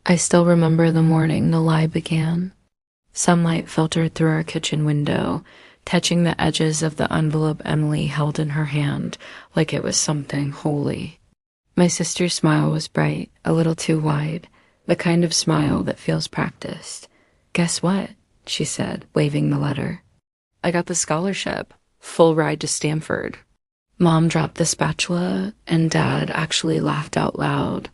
I still remember the morning the lie began. Sunlight filtered through our kitchen window, touching the edges of the envelope Emily held in her hand like it was something holy. My sister's smile was bright, a little too wide, the kind of smile that feels practiced. "Guess what?" she said, waving the letter. "I got the scholarship. Full ride to Stanford." Mom dropped the spatula, and Dad actually laughed out loud,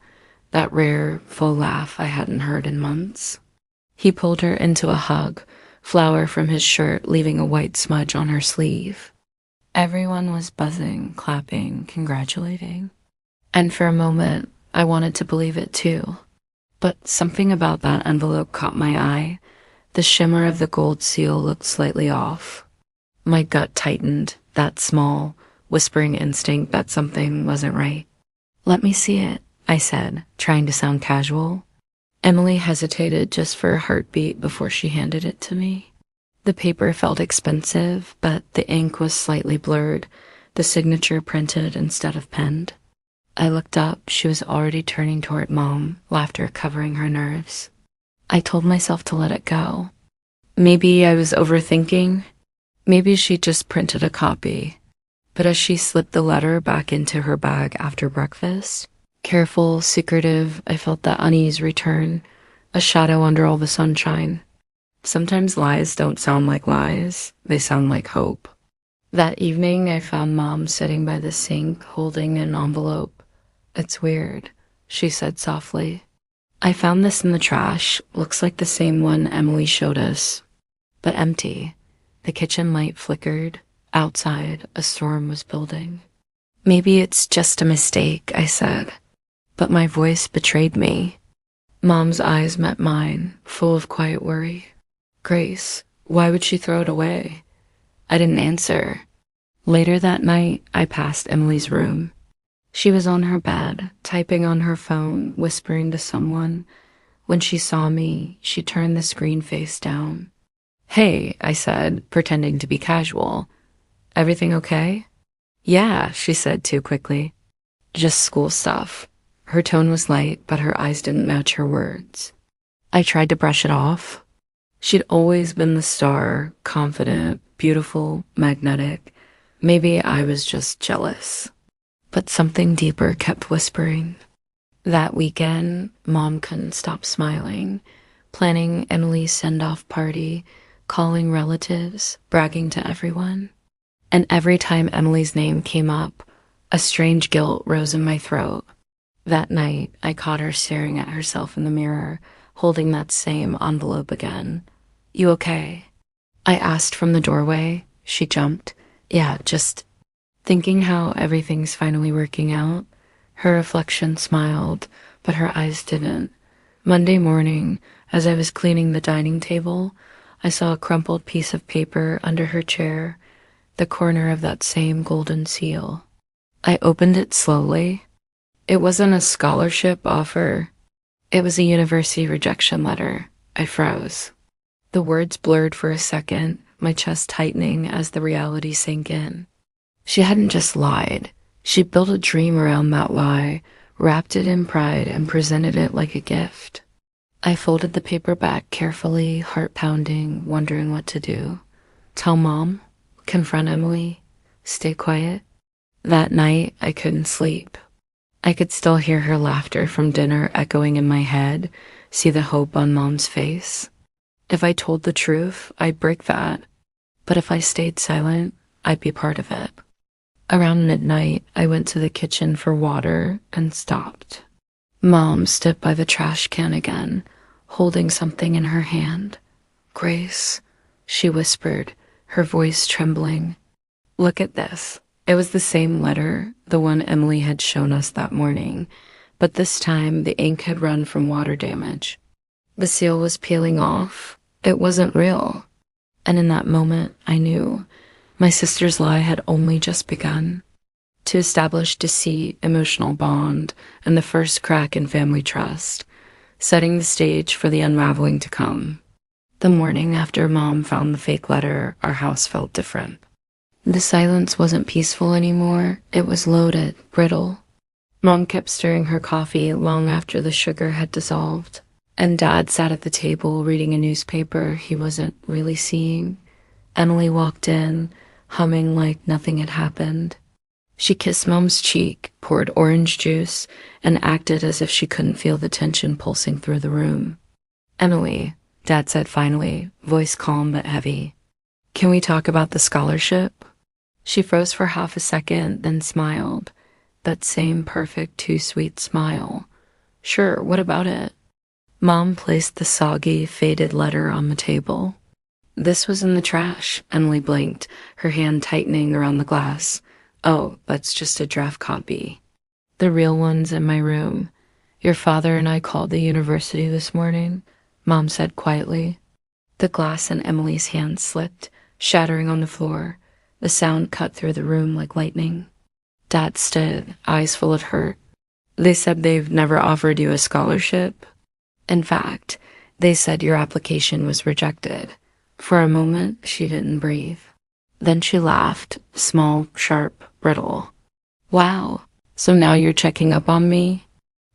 that rare, full laugh I hadn't heard in months. He pulled her into a hug, flour from his shirt leaving a white smudge on her sleeve. Everyone was buzzing, clapping, congratulating. And for a moment, I wanted to believe it too. But something about that envelope caught my eye. The shimmer of the gold seal looked slightly off. My gut tightened, that small, whispering instinct that something wasn't right. "Let me see it," I said, trying to sound casual. Emily hesitated just for a heartbeat before she handed it to me. The paper felt expensive, but the ink was slightly blurred, the signature printed instead of penned. I looked up. She was already turning toward Mom, laughter covering her nerves. I told myself to let it go. Maybe I was overthinking. Maybe she just printed a copy. But as she slipped the letter back into her bag after breakfast, careful, secretive, I felt that unease return, a shadow under all the sunshine. Sometimes lies don't sound like lies, they sound like hope. That evening, I found Mom sitting by the sink, holding an envelope. "It's weird," she said softly. "I found this in the trash. Looks like the same one Emily showed us, but empty." The kitchen light flickered. Outside, a storm was building. "Maybe it's just a mistake," I said, but my voice betrayed me. Mom's eyes met mine, full of quiet worry. "Grace, why would she throw it away?" I didn't answer. Later that night, I passed Emily's room. She was on her bed, typing on her phone, whispering to someone. When she saw me, she turned the screen face down. "Hey," I said, pretending to be casual. "Everything okay?" "Yeah," she said too quickly. "Just school stuff." Her tone was light, but her eyes didn't match her words. I tried to brush it off. She'd always been the star, confident, beautiful, magnetic. Maybe I was just jealous. But something deeper kept whispering. That weekend, Mom couldn't stop smiling, planning Emily's send-off party, calling relatives, bragging to everyone. And every time Emily's name came up, a strange guilt rose in my throat. That night, I caught her staring at herself in the mirror, holding that same envelope again. "You okay?" I asked from the doorway. She jumped. "Yeah, just..." Thinking how everything's finally working out. Her reflection smiled, but her eyes didn't. Monday morning, as I was cleaning the dining table, I saw a crumpled piece of paper under her chair, the corner of that same golden seal. I opened it slowly. It wasn't a scholarship offer. It was a university rejection letter. I froze. The words blurred for a second, my chest tightening as the reality sank in. She hadn't just lied. She built a dream around that lie, wrapped it in pride, and presented it like a gift. I folded the paper back carefully, heart pounding, wondering what to do. Tell Mom? Confront Emily? Stay quiet? That night, I couldn't sleep. I could still hear her laughter from dinner echoing in my head, see the hope on Mom's face. If I told the truth, I'd break that. But if I stayed silent, I'd be part of it. Around midnight, I went to the kitchen for water and stopped. Mom stood by the trash can again, holding something in her hand. "Grace," she whispered, her voice trembling. "Look at this." It was the same letter, the one Emily had shown us that morning, but this time the ink had run from water damage. The seal was peeling off. It wasn't real. And in that moment, I knew my sister's lie had only just begun. To establish deceit, emotional bond, and the first crack in family trust, setting the stage for the unraveling to come. The morning after Mom found the fake letter, our house felt different. The silence wasn't peaceful anymore. It was loaded, brittle. Mom kept stirring her coffee long after the sugar had dissolved. And Dad sat at the table reading a newspaper he wasn't really seeing. Emily walked in, humming like nothing had happened. She kissed Mom's cheek, poured orange juice, and acted as if she couldn't feel the tension pulsing through the room. "Emily," Dad said finally, voice calm but heavy. "Can we talk about the scholarship?" She froze for half a second, then smiled. That same perfect, too sweet smile. "Sure, what about it?" Mom placed the soggy, faded letter on the table. "This was in the trash," Emily blinked, her hand tightening around the glass. "Oh, that's just a draft copy. The real one's in my room. Your father and I called the university this morning," Mom said quietly. The glass in Emily's hand slipped, shattering on the floor. The sound cut through the room like lightning. Dad stood, eyes full of hurt. "They said they've never offered you a scholarship? In fact, they said your application was rejected." For a moment, she didn't breathe. Then she laughed, small, sharp, brittle. "Wow, so now you're checking up on me?"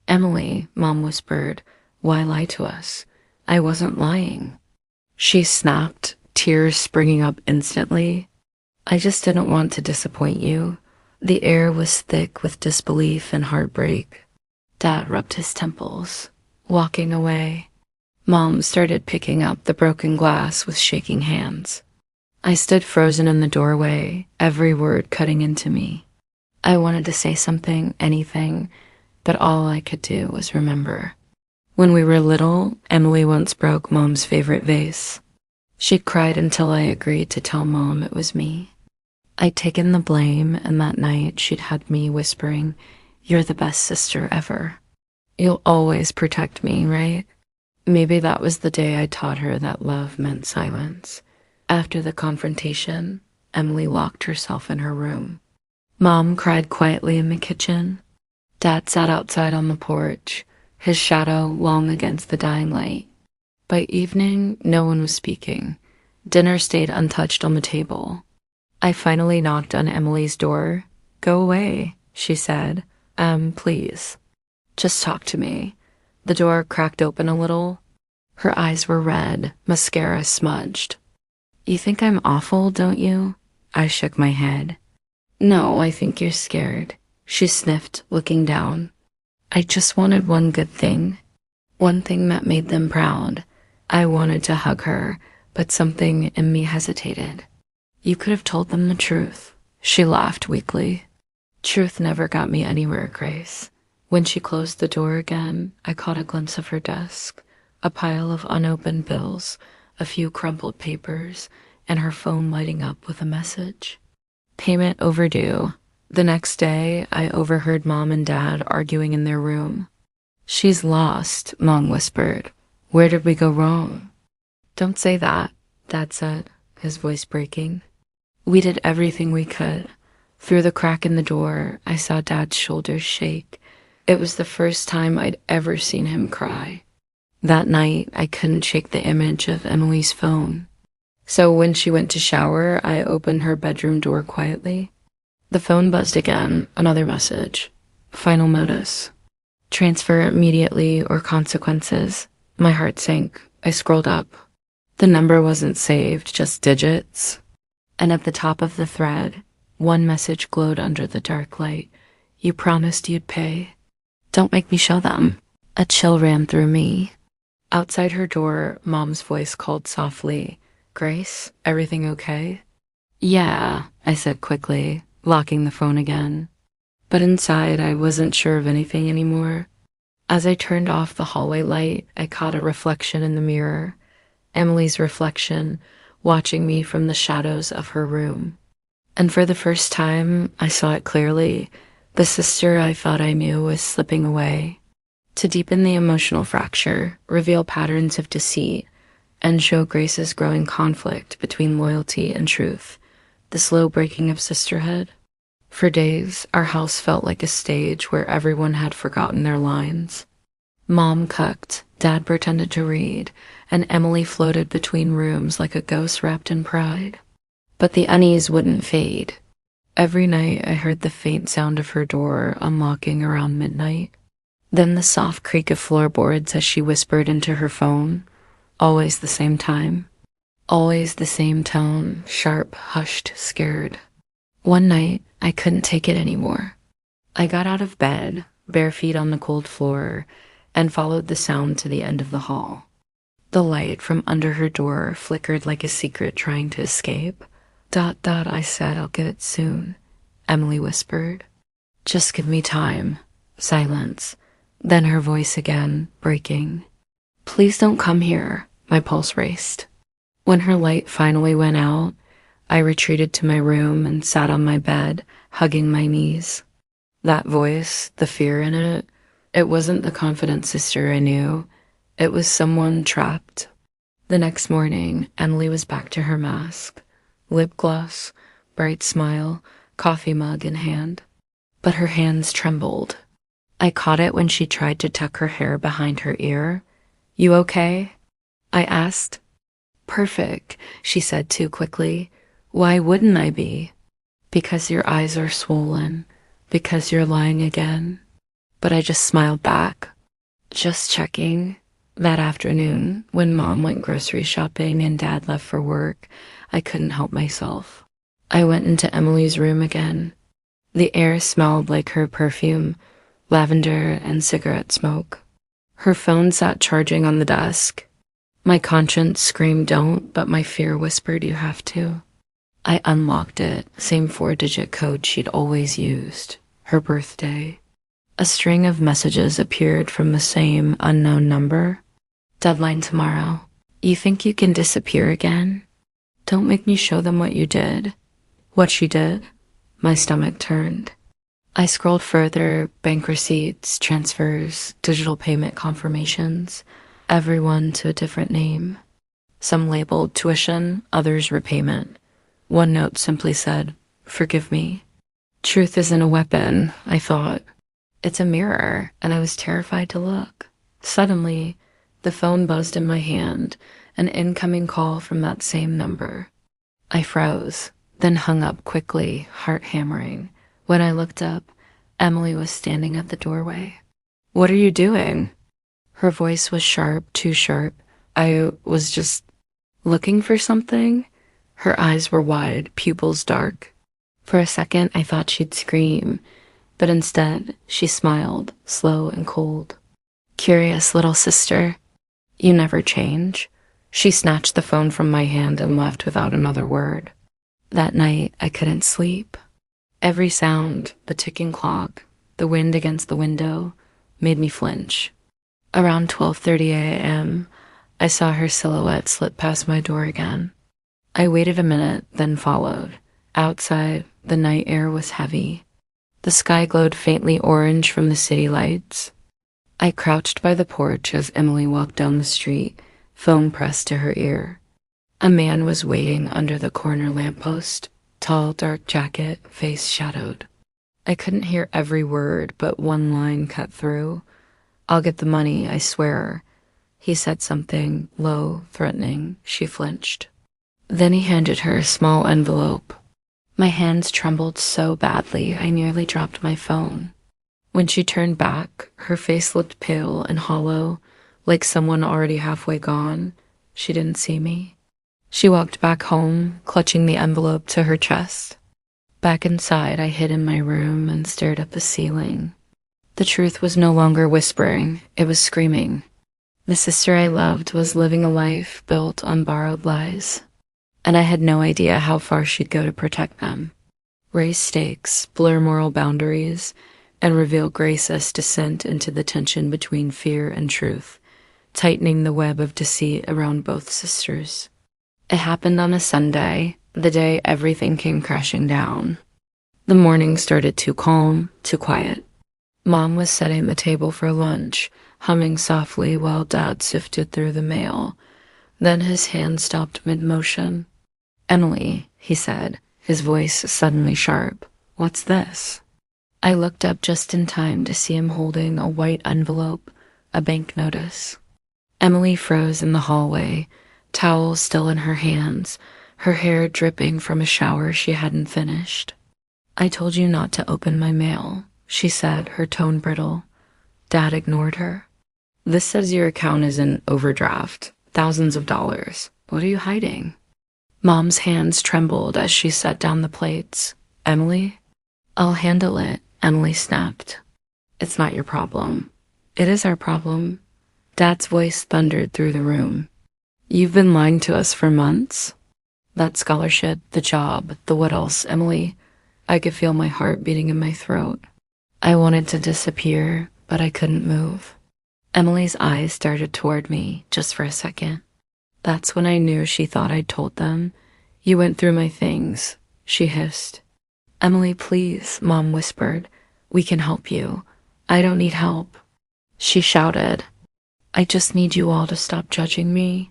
"Emily," Mom whispered, "why lie to us? I wasn't lying." She snapped, tears springing up instantly. "I just didn't want to disappoint you." The air was thick with disbelief and heartbreak. Dad rubbed his temples, walking away. Mom started picking up the broken glass with shaking hands. I stood frozen in the doorway, every word cutting into me. I wanted to say something, anything, but all I could do was remember. When we were little, Emily once broke Mom's favorite vase. She cried until I agreed to tell Mom it was me. I'd taken the blame, and that night she'd had me whispering, "You're the best sister ever. You'll always protect me, right?" Maybe that was the day I taught her that love meant silence. After the confrontation, Emily locked herself in her room. Mom cried quietly in the kitchen. Dad sat outside on the porch, his shadow long against the dying light. By evening, no one was speaking. Dinner stayed untouched on the table. I finally knocked on Emily's door. "Go away," she said. Please. Just talk to me." The door cracked open a little. Her eyes were red, mascara smudged. "You think I'm awful, don't you?" I shook my head. "No, I think you're scared." She sniffed, looking down. "I just wanted one good thing. One thing that made them proud." I wanted to hug her, but something in me hesitated. "You could have told them the truth." She laughed weakly. "Truth never got me anywhere, Grace." When she closed the door again, I caught a glimpse of her desk, a pile of unopened bills, a few crumpled papers, and her phone lighting up with a message. Payment overdue. The next day, I overheard Mom and Dad arguing in their room. "She's lost," Mom whispered. "Where did we go wrong?" "Don't say that," Dad said, his voice breaking. "We did everything we could." Through the crack in the door, I saw Dad's shoulders shake. It was the first time I'd ever seen him cry. That night, I couldn't shake the image of Emily's phone. So when she went to shower, I opened her bedroom door quietly. The phone buzzed again, another message. "Final notice. Transfer immediately or consequences." My heart sank. I scrolled up. The number wasn't saved, just digits. And at the top of the thread, one message glowed under the dark light. "You promised you'd pay." "Don't make me show them." A chill ran through me. Outside her door, Mom's voice called softly, "Grace, everything okay?" "Yeah," I said quickly, locking the phone again. But inside, I wasn't sure of anything anymore. As I turned off the hallway light, I caught a reflection in the mirror. Emily's reflection, watching me from the shadows of her room. And for the first time, I saw it clearly. The sister I thought I knew was slipping away. To deepen the emotional fracture, reveal patterns of deceit, and show Grace's growing conflict between loyalty and truth, the slow breaking of sisterhood. For days, our house felt like a stage where everyone had forgotten their lines. Mom cooked, Dad pretended to read, and Emily floated between rooms like a ghost wrapped in pride. But the unease wouldn't fade. Every night I heard the faint sound of her door unlocking around midnight. Then the soft creak of floorboards as she whispered into her phone. Always the same time. Always the same tone, sharp, hushed, scared. One night, I couldn't take it anymore. I got out of bed, bare feet on the cold floor, and followed the sound to the end of the hall. The light from under her door flickered like a secret trying to escape. I said, I'll get it soon, Emily whispered. Just give me time. Silence. Then her voice again, breaking. Please don't come here. My pulse raced. When her light finally went out, I retreated to my room and sat on my bed, hugging my knees. That voice, the fear in it, it wasn't the confident sister I knew. It was someone trapped. The next morning, Emily was back to her mask. Lip gloss, bright smile, coffee mug in hand. But her hands trembled. I caught it when she tried to tuck her hair behind her ear. You okay? I asked. Perfect, she said too quickly. Why wouldn't I be? Because your eyes are swollen. Because you're lying again. But I just smiled back. Just checking. That afternoon, when Mom went grocery shopping and Dad left for work, I couldn't help myself. I went into Emily's room again. The air smelled like her perfume, lavender and cigarette smoke. Her phone sat charging on the desk. My conscience screamed don't, but my fear whispered you have to. I unlocked it, same 4-digit code she'd always used. Her birthday. A string of messages appeared from the same unknown number. Deadline tomorrow. You think you can disappear again? Don't make me show them what you did. What she did? My stomach turned. I scrolled further, bank receipts, transfers, digital payment confirmations, everyone to a different name. Some labeled tuition, others repayment. One note simply said, forgive me. Truth isn't a weapon, I thought. It's a mirror, and I was terrified to look. Suddenly, the phone buzzed in my hand, an incoming call from that same number. I froze, then hung up quickly, heart hammering. When I looked up, Emily was standing at the doorway. What are you doing? Her voice was sharp, too sharp. I was just looking for something. Her eyes were wide, pupils dark. For a second, I thought she'd scream, but instead, she smiled, slow and cold. Curious little sister. You never change. She snatched the phone from my hand and left without another word. That night, I couldn't sleep. Every sound, the ticking clock, the wind against the window, made me flinch. Around 12:30 a.m., I saw her silhouette slip past my door again. I waited a minute, then followed. Outside, the night air was heavy. The sky glowed faintly orange from the city lights. I crouched by the porch as Emily walked down the street, phone pressed to her ear. A man was waiting under the corner lamppost, tall, dark jacket, face shadowed. I couldn't hear every word, but one line cut through. I'll get the money, I swear. He said something, low, threatening. She flinched. Then he handed her a small envelope. My hands trembled so badly, I nearly dropped my phone. When she turned back, her face looked pale and hollow, like someone already halfway gone. She didn't see me. She walked back home, clutching the envelope to her chest. Back inside, I hid in my room and stared at the ceiling. The truth was no longer whispering, it was screaming. The sister I loved was living a life built on borrowed lies, and I had no idea how far she'd go to protect them. Raise stakes, blur moral boundaries, and reveal graceless descent into the tension between fear and truth, tightening the web of deceit around both sisters. It happened on a Sunday, the day everything came crashing down. The morning started too calm, too quiet. Mom was setting the table for lunch, humming softly while Dad sifted through the mail. Then his hand stopped mid-motion. Emily, he said, his voice suddenly sharp. What's this? I looked up just in time to see him holding a white envelope, a bank notice. Emily froze in the hallway, towel still in her hands, her hair dripping from a shower she hadn't finished. I told you not to open my mail, she said, her tone brittle. Dad ignored her. This says your account is in overdraft. Thousands of dollars. What are you hiding? Mom's hands trembled as she set down the plates. Emily? I'll handle it, Emily snapped. It's not your problem. It is our problem. Dad's voice thundered through the room. You've been lying to us for months? That scholarship, the job, the what else, Emily? I could feel my heart beating in my throat. I wanted to disappear, but I couldn't move. Emily's eyes darted toward me, just for a second. That's when I knew she thought I'd told them. You went through my things, she hissed. Emily, please, Mom whispered. We can help you. I don't need help. She shouted. I just need you all to stop judging me.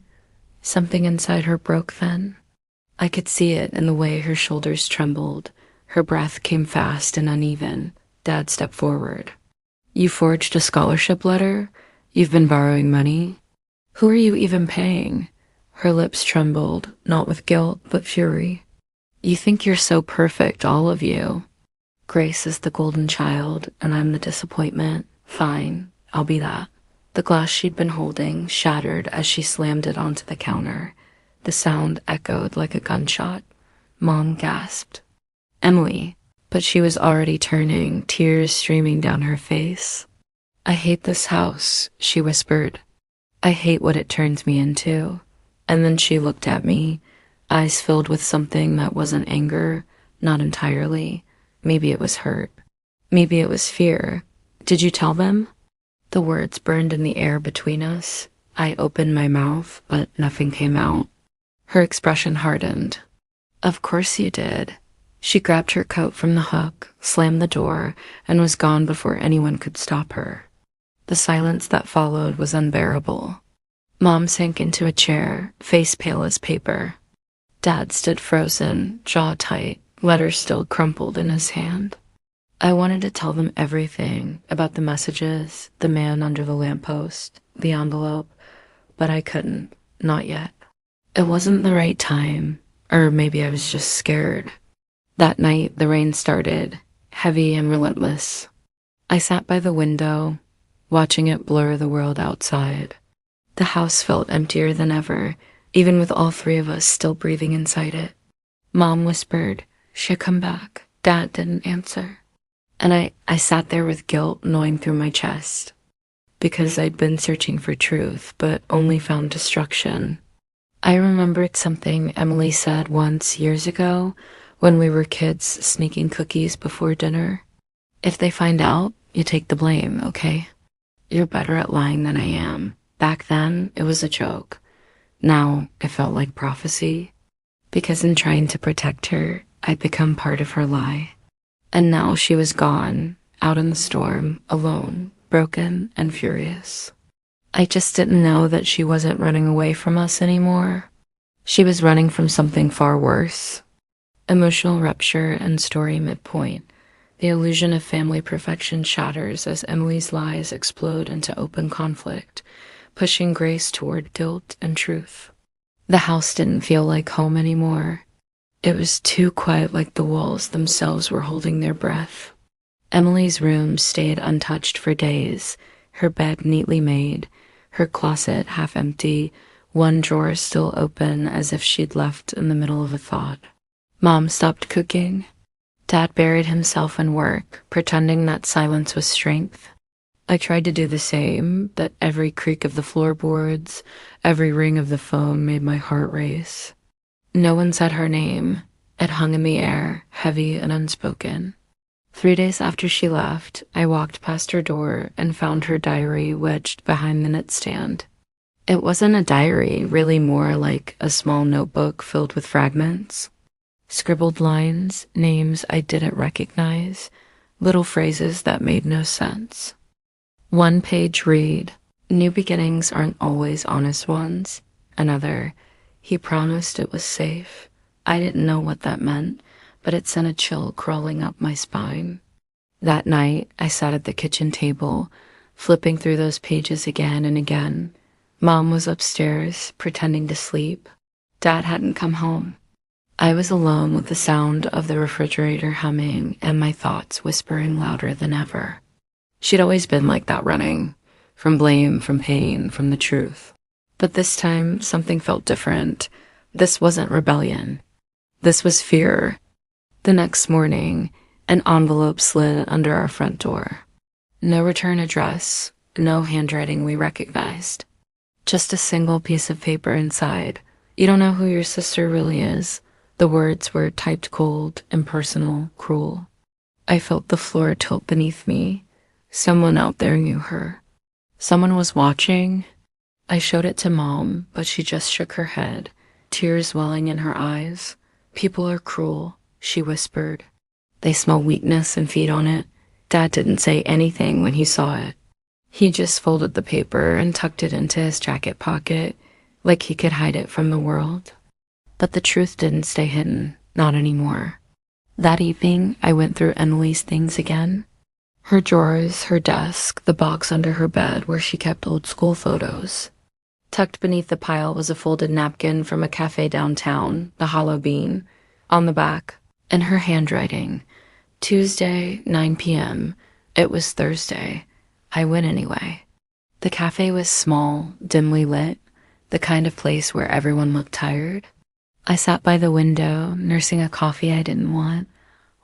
Something inside her broke then. I could see it in the way her shoulders trembled. Her breath came fast and uneven. Dad stepped forward. You forged a scholarship letter? You've been borrowing money? Who are you even paying? Her lips trembled, not with guilt, but fury. You think you're so perfect, all of you. Grace is the golden child, and I'm the disappointment. Fine, I'll be that. The glass she'd been holding shattered as she slammed it onto the counter. The sound echoed like a gunshot. Mom gasped. Emily, but she was already turning, tears streaming down her face. I hate this house, she whispered. I hate what it turns me into. And then she looked at me, eyes filled with something that wasn't anger, not entirely. Maybe it was hurt. Maybe it was fear. Did you tell them? The words burned in the air between us. I opened my mouth, but nothing came out. Her expression hardened. Of course you did. She grabbed her coat from the hook, slammed the door, and was gone before anyone could stop her. The silence that followed was unbearable. Mom sank into a chair, face pale as paper. Dad stood frozen, jaw tight, letter still crumpled in his hand. I wanted to tell them everything about the messages, the man under the lamppost, the envelope, but I couldn't, not yet. It wasn't the right time, or maybe I was just scared. That night, the rain started, heavy and relentless. I sat by the window, watching it blur the world outside. The house felt emptier than ever, even with all three of us still breathing inside it. Mom whispered, she'll come back. Dad didn't answer. And I sat there with guilt gnawing through my chest, because I'd been searching for truth, but only found destruction. I remembered something Emily said once years ago when we were kids sneaking cookies before dinner. If they find out, you take the blame, okay? You're better at lying than I am. Back then, it was a joke. Now, it felt like prophecy. Because in trying to protect her, I'd become part of her lie. And now she was gone, out in the storm, alone, broken and furious. I just didn't know that she wasn't running away from us anymore. She was running from something far worse. Emotional rupture and story midpoint. The illusion of family perfection shatters as Emily's lies explode into open conflict, pushing Grace toward guilt and truth. The house didn't feel like home anymore. It was too quiet, like the walls themselves were holding their breath. Emily's room stayed untouched for days, her bed neatly made, her closet half empty, one drawer still open as if she'd left in the middle of a thought. Mom stopped cooking. Dad buried himself in work, pretending that silence was strength. I tried to do the same, but every creak of the floorboards, every ring of the phone made my heart race. No one said her name. It hung in the air, heavy and unspoken. 3 days after she left, I walked past her door and found her diary wedged behind the nightstand. It wasn't a diary, really more like a small notebook filled with fragments. Scribbled lines, names I didn't recognize, little phrases that made no sense. One page read, "New beginnings aren't always honest ones." Another, "He promised it was safe." I didn't know what that meant, but it sent a chill crawling up my spine. That night, I sat at the kitchen table, flipping through those pages again and again. Mom was upstairs, pretending to sleep. Dad hadn't come home. I was alone with the sound of the refrigerator humming and my thoughts whispering louder than ever. She'd always been like that, running from blame, from pain, from the truth. But this time, something felt different. This wasn't rebellion. This was fear. The next morning, an envelope slid under our front door. No return address, no handwriting we recognized. Just a single piece of paper inside. You don't know who your sister really is. The words were typed cold, impersonal, cruel. I felt the floor tilt beneath me. Someone out there knew her. Someone was watching. I showed it to Mom, but she just shook her head, tears welling in her eyes. People are cruel, she whispered. They smell weakness and feed on it. Dad didn't say anything when he saw it. He just folded the paper and tucked it into his jacket pocket, like he could hide it from the world. But the truth didn't stay hidden, not anymore. That evening, I went through Emily's things again. Her drawers, her desk, the box under her bed where she kept old school photos. Tucked beneath the pile was a folded napkin from a cafe downtown, the Hollow Bean. On the back, in her handwriting, Tuesday, 9 p.m. It was Thursday. I went anyway. The cafe was small, dimly lit, the kind of place where everyone looked tired. I sat by the window, nursing a coffee I didn't want,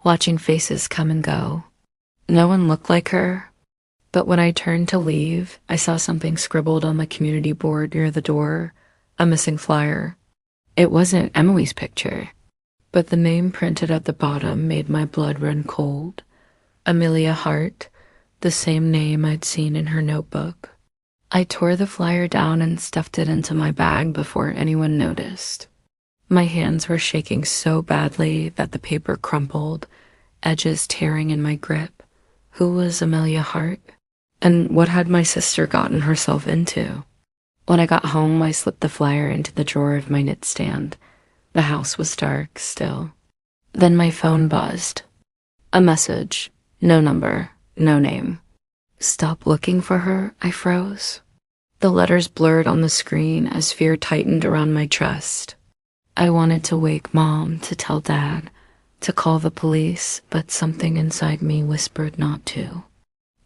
watching faces come and go. No one looked like her, but when I turned to leave, I saw something scribbled on the community board near the door, a missing flyer. It wasn't Emily's picture, but the name printed at the bottom made my blood run cold. Amelia Hart, the same name I'd seen in her notebook. I tore the flyer down and stuffed it into my bag before anyone noticed. My hands were shaking so badly that the paper crumpled, edges tearing in my grip. Who was Amelia Hart? And what had my sister gotten herself into? When I got home, I slipped the flyer into the drawer of my nightstand. The house was dark still. Then my phone buzzed. A message. No number. No name. Stop looking for her, I froze. The letters blurred on the screen as fear tightened around my chest. I wanted to wake Mom, to tell Dad, to call the police, but something inside me whispered not to.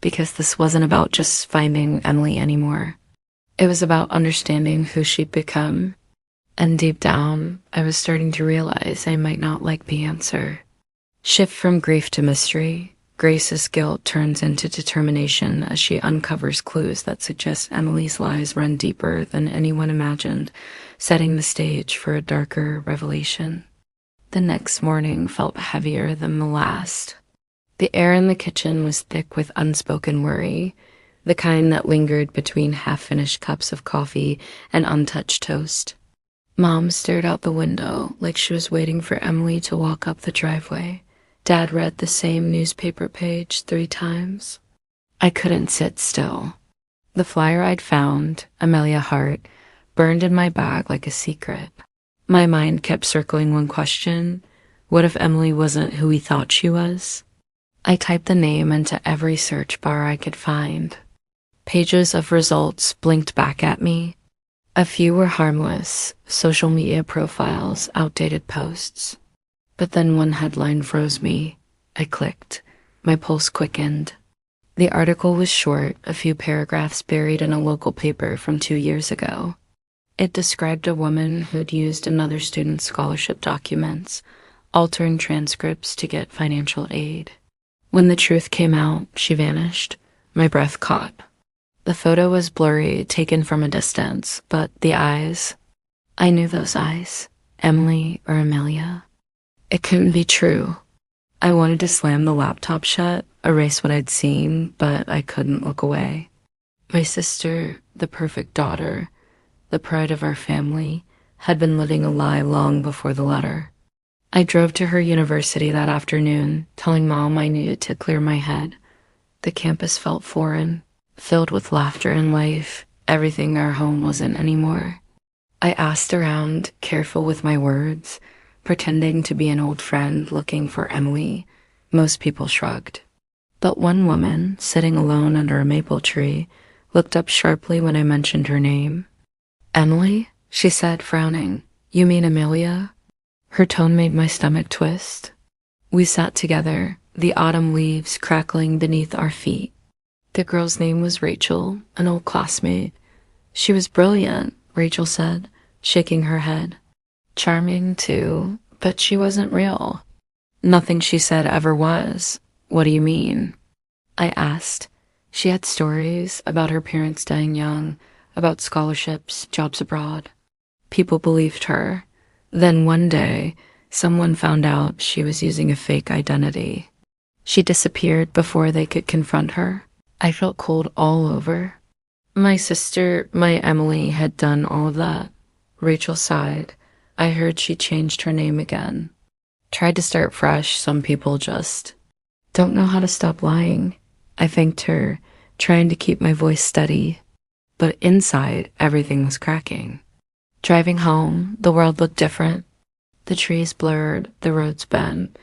Because this wasn't about just finding Emily anymore. It was about understanding who she'd become. And deep down, I was starting to realize I might not like the answer. Shift from grief to mystery. Grace's guilt turns into determination as she uncovers clues that suggest Emily's lies run deeper than anyone imagined, setting the stage for a darker revelation. The next morning felt heavier than the last. The air in the kitchen was thick with unspoken worry, the kind that lingered between half-finished cups of coffee and untouched toast. Mom stared out the window like she was waiting for Emily to walk up the driveway. Dad read the same newspaper page 3 times. I couldn't sit still. The flyer I'd found, Amelia Hart, burned in my bag like a secret. My mind kept circling one question. What if Emily wasn't who we thought she was? I typed the name into every search bar I could find. Pages of results blinked back at me. A few were harmless, social media profiles, outdated posts. But then one headline froze me. I clicked. My pulse quickened. The article was short, a few paragraphs buried in a local paper from 2 years ago. It described a woman who'd used another student's scholarship documents, altering transcripts to get financial aid. When the truth came out, she vanished. My breath caught. The photo was blurry, taken from a distance, but the eyes... I knew those eyes. Emily or Amelia. It couldn't be true. I wanted to slam the laptop shut, erase what I'd seen, but I couldn't look away. My sister, the perfect daughter, the pride of our family, had been living a lie long before the letter. I drove to her university that afternoon, telling Mom I needed to clear my head. The campus felt foreign, filled with laughter and life, everything our home wasn't anymore. I asked around, careful with my words, pretending to be an old friend looking for Emily. Most people shrugged. But one woman, sitting alone under a maple tree, looked up sharply when I mentioned her name. Emily? She said, frowning. You mean Amelia? Her tone made my stomach twist. We sat together, the autumn leaves crackling beneath our feet. The girl's name was Rachel, an old classmate. She was brilliant, Rachel said, shaking her head. Charming, too, but she wasn't real. Nothing she said ever was. What do you mean? I asked. She had stories about her parents dying young, about scholarships, jobs abroad. People believed her. Then one day, someone found out she was using a fake identity. She disappeared before they could confront her. I felt cold all over. My sister, my Emily, had done all of that. Rachel sighed. I heard she changed her name again. Tried to start fresh, some people just don't know how to stop lying. I thanked her, trying to keep my voice steady. But inside, everything was cracking. Driving home, the world looked different. The trees blurred, the roads bent,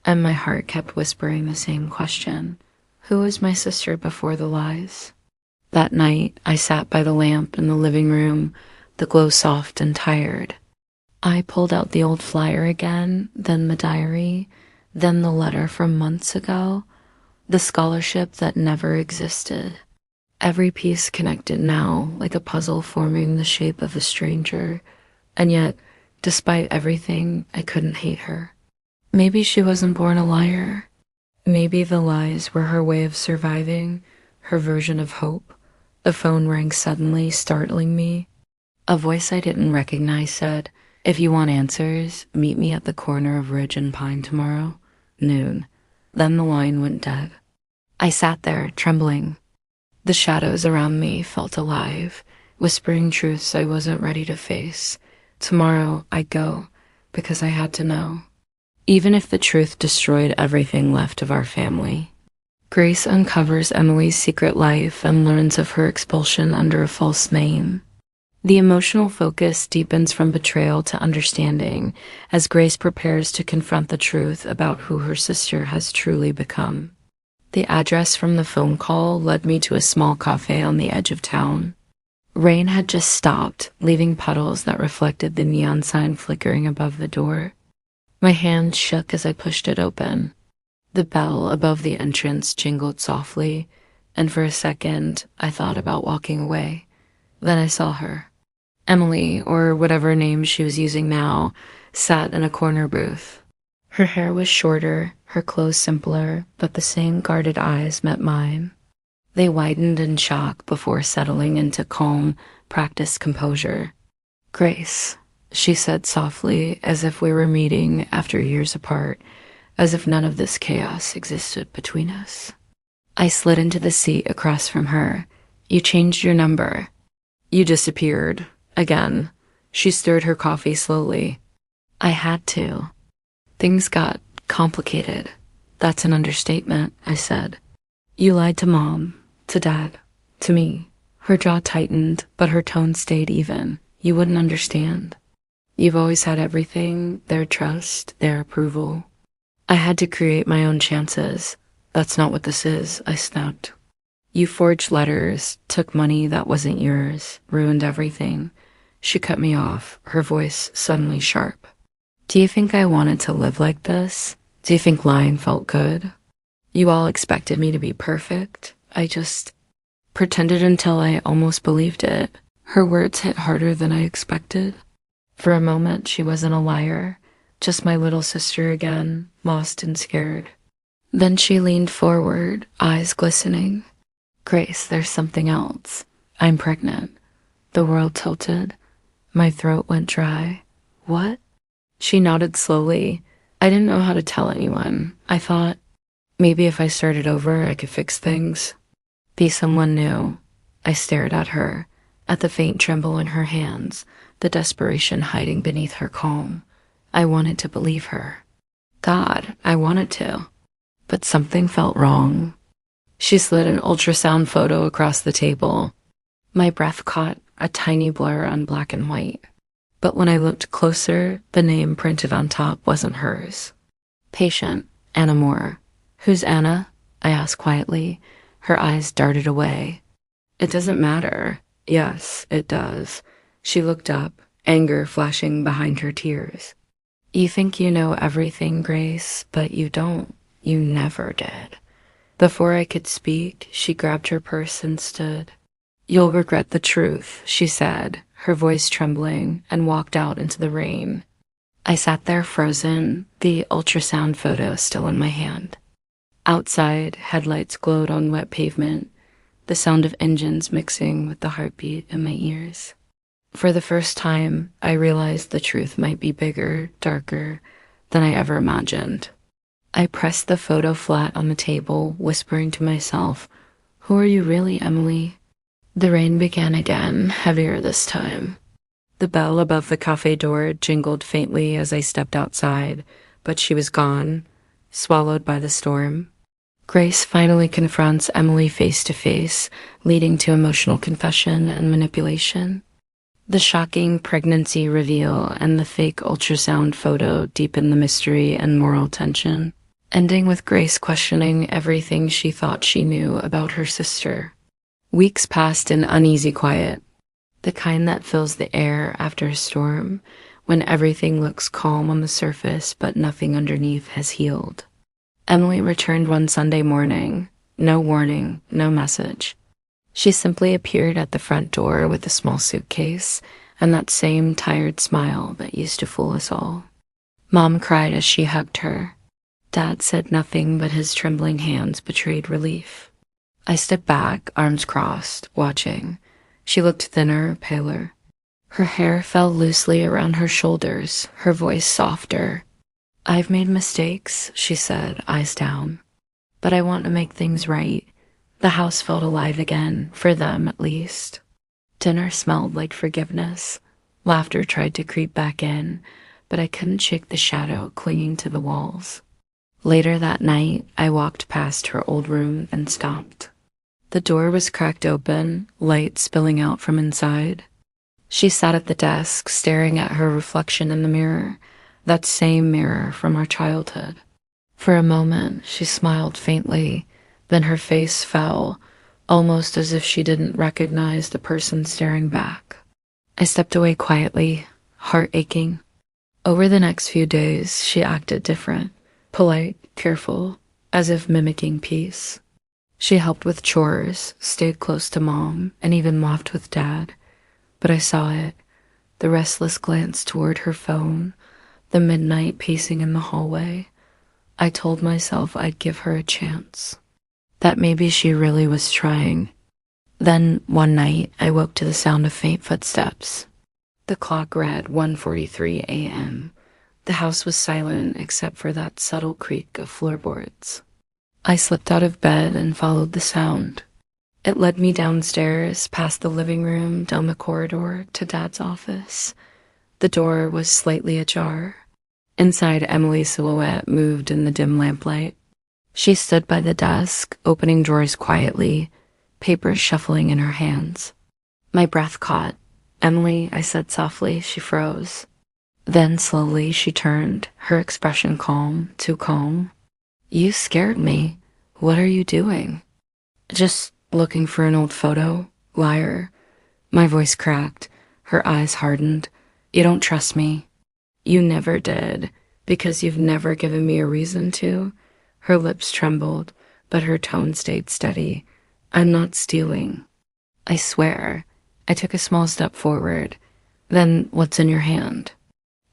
and my heart kept whispering the same question. Who was my sister before the lies? That night, I sat by the lamp in the living room, the glow soft and tired. I pulled out the old flyer again, then the diary, then the letter from months ago, the scholarship that never existed. Every piece connected now, like a puzzle forming the shape of a stranger. And yet, despite everything, I couldn't hate her. Maybe she wasn't born a liar. Maybe the lies were her way of surviving, her version of hope. The phone rang suddenly, startling me. A voice I didn't recognize said, "If you want answers, meet me at the corner of Ridge and Pine tomorrow, noon." Then the line went dead. I sat there, trembling. The shadows around me felt alive, whispering truths I wasn't ready to face. Tomorrow I'd go, because I had to know. Even if the truth destroyed everything left of our family. Grace uncovers Emily's secret life and learns of her expulsion under a false name. The emotional focus deepens from betrayal to understanding as Grace prepares to confront the truth about who her sister has truly become. The address from the phone call led me to a small cafe on the edge of town. Rain had just stopped, leaving puddles that reflected the neon sign flickering above the door. My hand shook as I pushed it open. The bell above the entrance jingled softly, and for a second I thought about walking away. Then I saw her. Emily, or whatever name she was using now, sat in a corner booth. Her hair was shorter, her clothes simpler, but the same guarded eyes met mine. They widened in shock before settling into calm, practiced composure. "Grace," she said softly, as if we were meeting after years apart, as if none of this chaos existed between us. I slid into the seat across from her. "You changed your number. You disappeared. Again." She stirred her coffee slowly. "I had to. Things got complicated." "That's an understatement," I said. "You lied to Mom, to Dad, to me." Her jaw tightened, but her tone stayed even. "You wouldn't understand. You've always had everything, their trust, their approval. I had to create my own chances. That's not what this is," I snapped. "You forged letters, took money that wasn't yours, ruined everything." She cut me off, her voice suddenly sharp. "Do you think I wanted to live like this? Do you think lying felt good? You all expected me to be perfect. I just pretended until I almost believed it." Her words hit harder than I expected. For a moment, she wasn't a liar, just my little sister again, lost and scared. Then she leaned forward, eyes glistening. "Grace, there's something else. I'm pregnant." The world tilted. My throat went dry. "What?" She nodded slowly. I didn't know how to tell anyone. I thought, maybe if I started over, I could fix things. Be someone new. I stared at her, at the faint tremble in her hands, the desperation hiding beneath her calm. I wanted to believe her. God, I wanted to. But something felt wrong. She slid an ultrasound photo across the table. My breath caught a tiny blur on black and white. But when I looked closer, the name printed on top wasn't hers. "Patient, Anna Moore." "Who's Anna?" I asked quietly. Her eyes darted away. "It doesn't matter." "Yes, it does." She looked up, anger flashing behind her tears. "You think you know everything, Grace, but you don't. You never did." Before I could speak, she grabbed her purse and stood. "You'll regret the truth," she said, her voice trembling, and walked out into the rain. I sat there frozen, the ultrasound photo still in my hand. Outside, headlights glowed on wet pavement, the sound of engines mixing with the heartbeat in my ears. For the first time, I realized the truth might be bigger, darker than I ever imagined. I pressed the photo flat on the table, whispering to myself, "Who are you really, Emily?" The rain began again, heavier this time. The bell above the cafe door jingled faintly as I stepped outside, but she was gone, swallowed by the storm. Grace finally confronts Emily face to face, leading to emotional confession and manipulation. The shocking pregnancy reveal and the fake ultrasound photo deepen the mystery and moral tension, ending with Grace questioning everything she thought she knew about her sister. Weeks passed in uneasy quiet, the kind that fills the air after a storm, when everything looks calm on the surface but nothing underneath has healed. Emily returned one Sunday morning, no warning, no message. She simply appeared at the front door with a small suitcase and that same tired smile that used to fool us all. Mom cried as she hugged her. Dad said nothing, but his trembling hands betrayed relief. I stood back, arms crossed, watching. She looked thinner, paler. Her hair fell loosely around her shoulders, her voice softer. "I've made mistakes," she said, eyes down. "But I want to make things right." The house felt alive again, for them at least. Dinner smelled like forgiveness. Laughter tried to creep back in, but I couldn't shake the shadow clinging to the walls. Later that night, I walked past her old room and stopped. The door was cracked open, light spilling out from inside. She sat at the desk, staring at her reflection in the mirror, that same mirror from our childhood. For a moment, she smiled faintly, then her face fell, almost as if she didn't recognize the person staring back. I stepped away quietly, heart aching. Over the next few days, she acted different, polite, careful, as if mimicking peace. She helped with chores, stayed close to Mom, and even mopped with Dad. But I saw it, the restless glance toward her phone, the midnight pacing in the hallway. I told myself I'd give her a chance, that maybe she really was trying. Then, one night, I woke to the sound of faint footsteps. The clock read 1:43 a.m. The house was silent except for that subtle creak of floorboards. I slipped out of bed and followed the sound. It led me downstairs, past the living room, down the corridor, to Dad's office. The door was slightly ajar. Inside, Emily's silhouette moved in the dim lamplight. She stood by the desk, opening drawers quietly, papers shuffling in her hands. My breath caught. "Emily," I said softly. She froze. Then slowly she turned, her expression calm, too calm. "You scared me. What are you doing?" "Just looking for an old photo, liar." My voice cracked, her eyes hardened. "You don't trust me." "You never did, because you've never given me a reason to." Her lips trembled, but her tone stayed steady. "I'm not stealing. I swear." I took a small step forward. "Then what's in your hand?"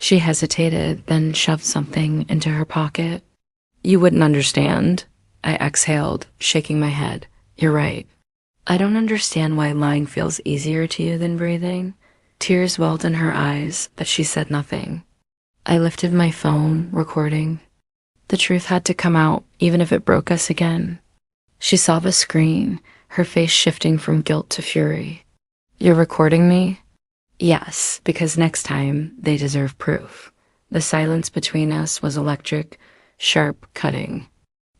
She hesitated, then shoved something into her pocket. "You wouldn't understand." I exhaled, shaking my head. "You're right. I don't understand why lying feels easier to you than breathing." Tears welled in her eyes, but she said nothing. I lifted my phone, recording. The truth had to come out, even if it broke us again. She saw the screen, her face shifting from guilt to fury. "You're recording me?" "Yes, because next time, they deserve proof." The silence between us was electric, sharp, cutting.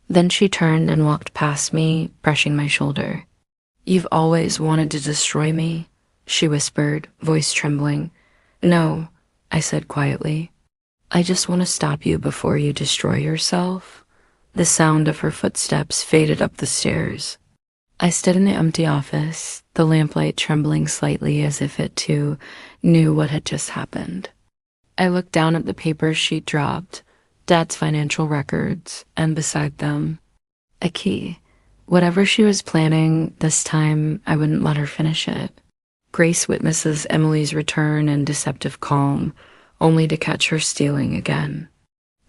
Then she turned and walked past me, brushing my shoulder. "You've always wanted to destroy me," she whispered, voice trembling. "No," I said quietly. "I just want to stop you before you destroy yourself." The sound of her footsteps faded up the stairs. I stood in the empty office, the lamplight trembling slightly as if it, too, knew what had just happened. I looked down at the papers she'd dropped, Dad's financial records, and beside them, a key. Whatever she was planning, this time I wouldn't let her finish it. Grace witnesses Emily's return in deceptive calm, only to catch her stealing again.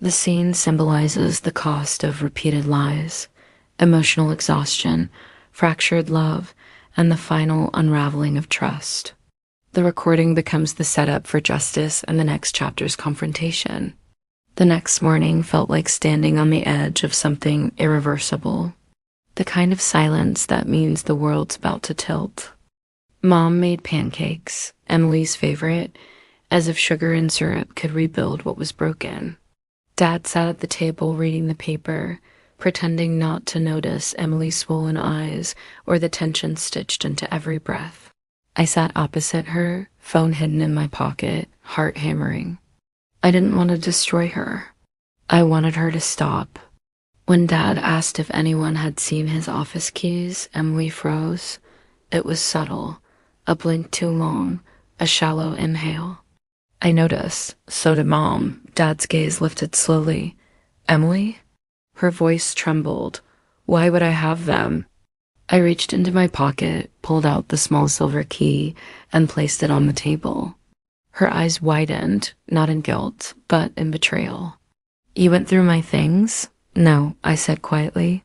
The scene symbolizes the cost of repeated lies, emotional exhaustion, fractured love, and the final unraveling of trust. The recording becomes the setup for justice and the next chapter's confrontation. The next morning felt like standing on the edge of something irreversible, the kind of silence that means the world's about to tilt. Mom made pancakes, Emily's favorite, as if sugar and syrup could rebuild what was broken. Dad sat at the table reading the paper, pretending not to notice Emily's swollen eyes or the tension stitched into every breath. I sat opposite her, phone hidden in my pocket, heart hammering. I didn't want to destroy her. I wanted her to stop. When Dad asked if anyone had seen his office keys, Emily froze. It was subtle, a blink too long, a shallow inhale. I noticed, so did Mom. Dad's gaze lifted slowly. Emily? Her voice trembled. Why would I have them? I reached into my pocket, pulled out the small silver key, and placed it on the table. Her eyes widened, not in guilt, but in betrayal. You went through my things? No, I said quietly.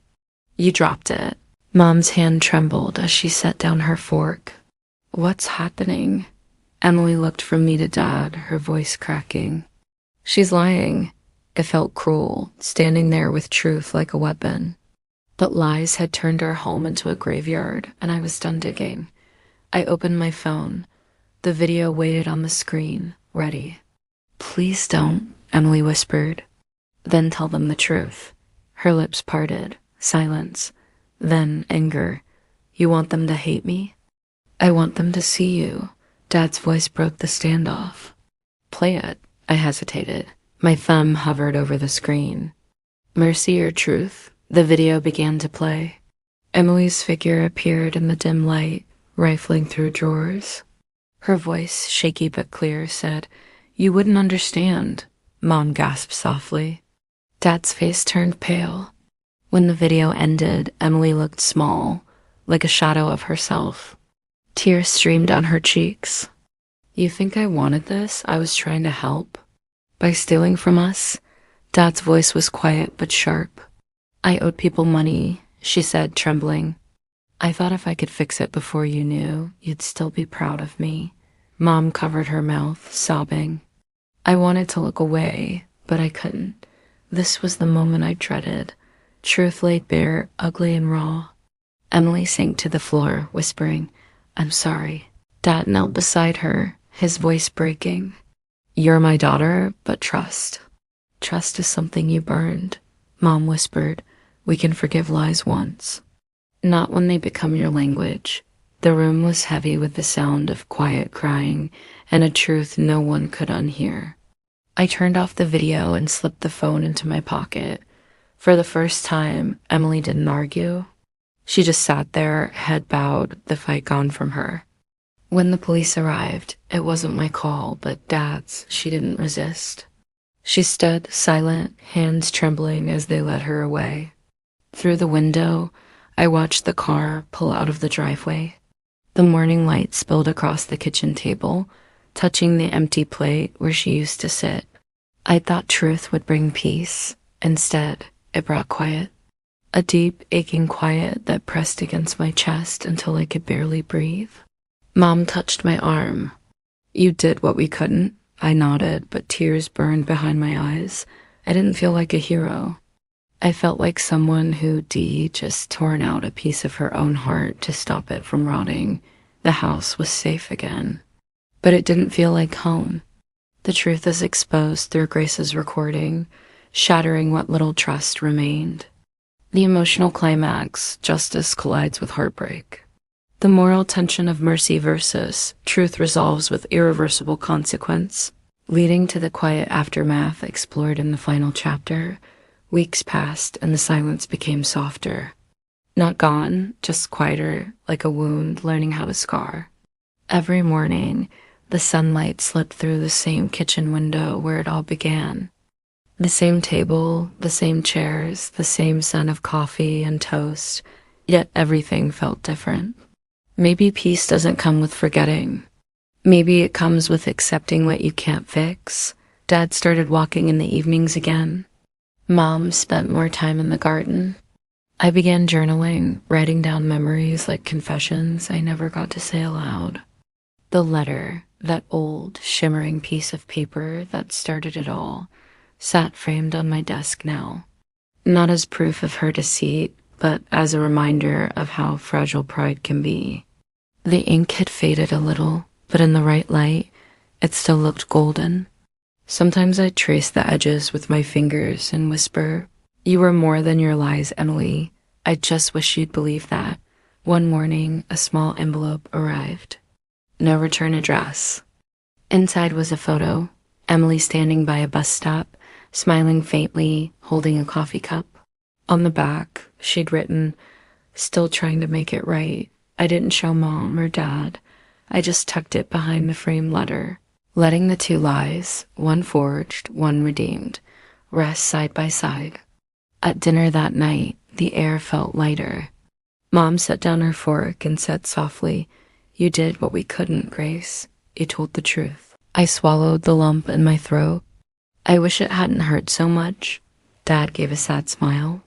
You dropped it. Mom's hand trembled as she set down her fork. What's happening? Emily looked from me to Dad, her voice cracking. She's lying. It felt cruel, standing there with truth like a weapon. But lies had turned our home into a graveyard, and I was done digging. I opened my phone. The video waited on the screen, ready. Please don't, Emily whispered. Then tell them the truth. Her lips parted, silence, then anger. You want them to hate me? I want them to see you. Dad's voice broke the standoff. Play it. I hesitated. My thumb hovered over the screen. Mercy or truth? The video began to play. Emily's figure appeared in the dim light, rifling through drawers. Her voice, shaky but clear, said, You wouldn't understand. Mom gasped softly. Dad's face turned pale. When the video ended, Emily looked small, like a shadow of herself. Tears streamed down her cheeks. You think I wanted this? I was trying to help. By stealing from us? Dad's voice was quiet but sharp. I owed people money, she said, trembling. I thought if I could fix it before you knew, you'd still be proud of me. Mom covered her mouth, sobbing. I wanted to look away, but I couldn't. This was the moment I dreaded. Truth laid bare, ugly and raw. Emily sank to the floor, whispering, I'm sorry. Dad knelt beside her, his voice breaking. You're my daughter, but trust. Trust is something you burned. Mom whispered, we can forgive lies once. Not when they become your language. The room was heavy with the sound of quiet crying and a truth no one could unhear. I turned off the video and slipped the phone into my pocket. For the first time, Emily didn't argue. She just sat there, head bowed, the fight gone from her. When the police arrived, it wasn't my call, but Dad's. She didn't resist. She stood, silent, hands trembling as they led her away. Through the window, I watched the car pull out of the driveway. The morning light spilled across the kitchen table, touching the empty plate where she used to sit. I thought truth would bring peace. Instead, it brought quiet. A deep, aching quiet that pressed against my chest until I could barely breathe. Mom touched my arm. You did what we couldn't. I nodded, but tears burned behind my eyes. I didn't feel like a hero. I felt like someone who just torn out a piece of her own heart to stop it from rotting. The house was safe again. But it didn't feel like home. The truth is exposed through Grace's recording, shattering what little trust remained. The emotional climax, justice collides with heartbreak. The moral tension of mercy versus truth resolves with irreversible consequence, leading to the quiet aftermath explored in the final chapter. Weeks passed and the silence became softer. Not gone, just quieter, like a wound learning how to scar. Every morning, the sunlight slipped through the same kitchen window where it all began. The same table, the same chairs, the same scent of coffee and toast. Yet everything felt different. Maybe peace doesn't come with forgetting. Maybe it comes with accepting what you can't fix. Dad started walking in the evenings again. Mom spent more time in the garden. I began journaling, writing down memories like confessions I never got to say aloud. The letter, that old, shimmering piece of paper that started it all, sat framed on my desk now. Not as proof of her deceit, but as a reminder of how fragile pride can be. The ink had faded a little, but in the right light, it still looked golden. Sometimes I'd trace the edges with my fingers and whisper, "You were more than your lies, Emily. I just wish you'd believe that." One morning, a small envelope arrived. No return address. Inside was a photo, Emily standing by a bus stop, smiling faintly, holding a coffee cup. On the back, she'd written, "Still trying to make it right. I didn't show Mom or Dad. I just tucked it behind the framed letter, letting the two lies, one forged, one redeemed, rest side by side." At dinner that night, the air felt lighter. Mom set down her fork and said softly, "You did what we couldn't, Grace. You told the truth." I swallowed the lump in my throat. I wish it hadn't hurt so much. Dad gave a sad smile.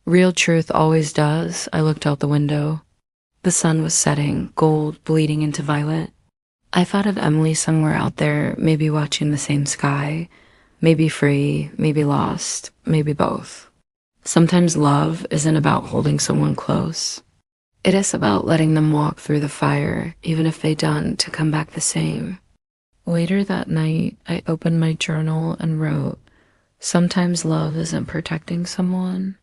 Real truth always does. I looked out the window. The sun was setting, gold bleeding into violet. I thought of Emily somewhere out there, maybe watching the same sky, maybe free, maybe lost, maybe both. Sometimes love isn't about holding someone close. It is about letting them walk through the fire, even if they don't, to come back the same. Later that night, I opened my journal and wrote, "Sometimes love isn't protecting someone.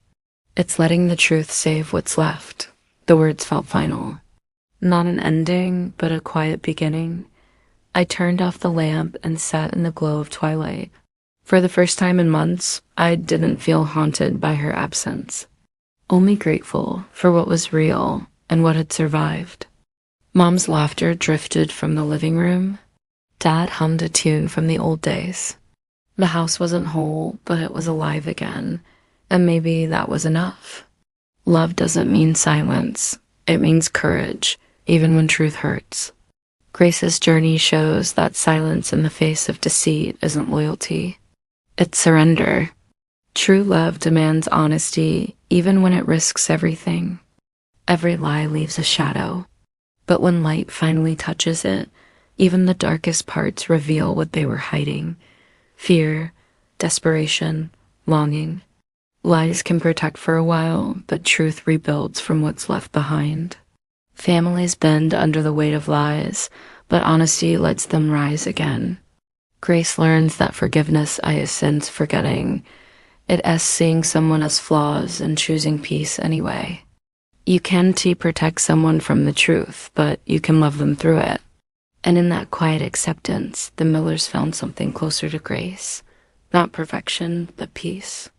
It's letting the truth save what's left." The words felt final. Not an ending, but a quiet beginning. I turned off the lamp and sat in the glow of twilight. For the first time in months, I didn't feel haunted by her absence. Only grateful for what was real and what had survived. Mom's laughter drifted from the living room. Dad hummed a tune from the old days. The house wasn't whole, but it was alive again, and maybe that was enough. Love doesn't mean silence. It means courage, even when truth hurts. Grace's journey shows that silence in the face of deceit isn't loyalty. It's surrender. True love demands honesty, even when it risks everything. Every lie leaves a shadow, but when light finally touches it, even the darkest parts reveal what they were hiding. Fear, desperation, longing. Lies can protect for a while, but truth rebuilds from what's left behind. Families bend under the weight of lies, but honesty lets them rise again. Grace learns that forgiveness is since forgetting. It is seeing someone as flaws and choosing peace anyway. You can protect someone from the truth, but you can love them through it. And in that quiet acceptance, the Millers found something closer to Grace. Not perfection, but peace.